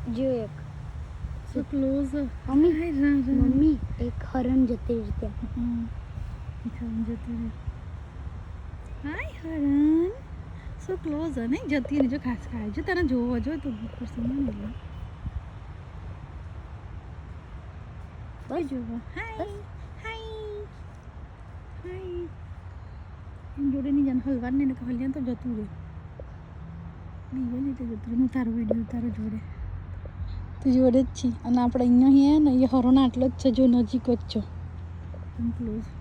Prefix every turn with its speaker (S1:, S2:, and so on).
S1: જો એક
S2: સો close
S1: mummy એક હરણ જતી રીતે
S2: હાય હરણ સો ક્લોઝ નહીં જતી રહી જો ખાસ ખાય જો તને જોવો જો તો પર્સન નહીં બસ જોવો હાય હાય હાય એમ જોડે નહીં જાણ હલવાને ને હલ્યા તો જતું રહે બીજો નહીં તો જતું રહે હું તારો વિડીયો તારો જોડે તું જોડે જ છે અને આપણે અહીંયા ને એ હરણ આટલો જ છે જો નજીક જ છો ક્લોઝ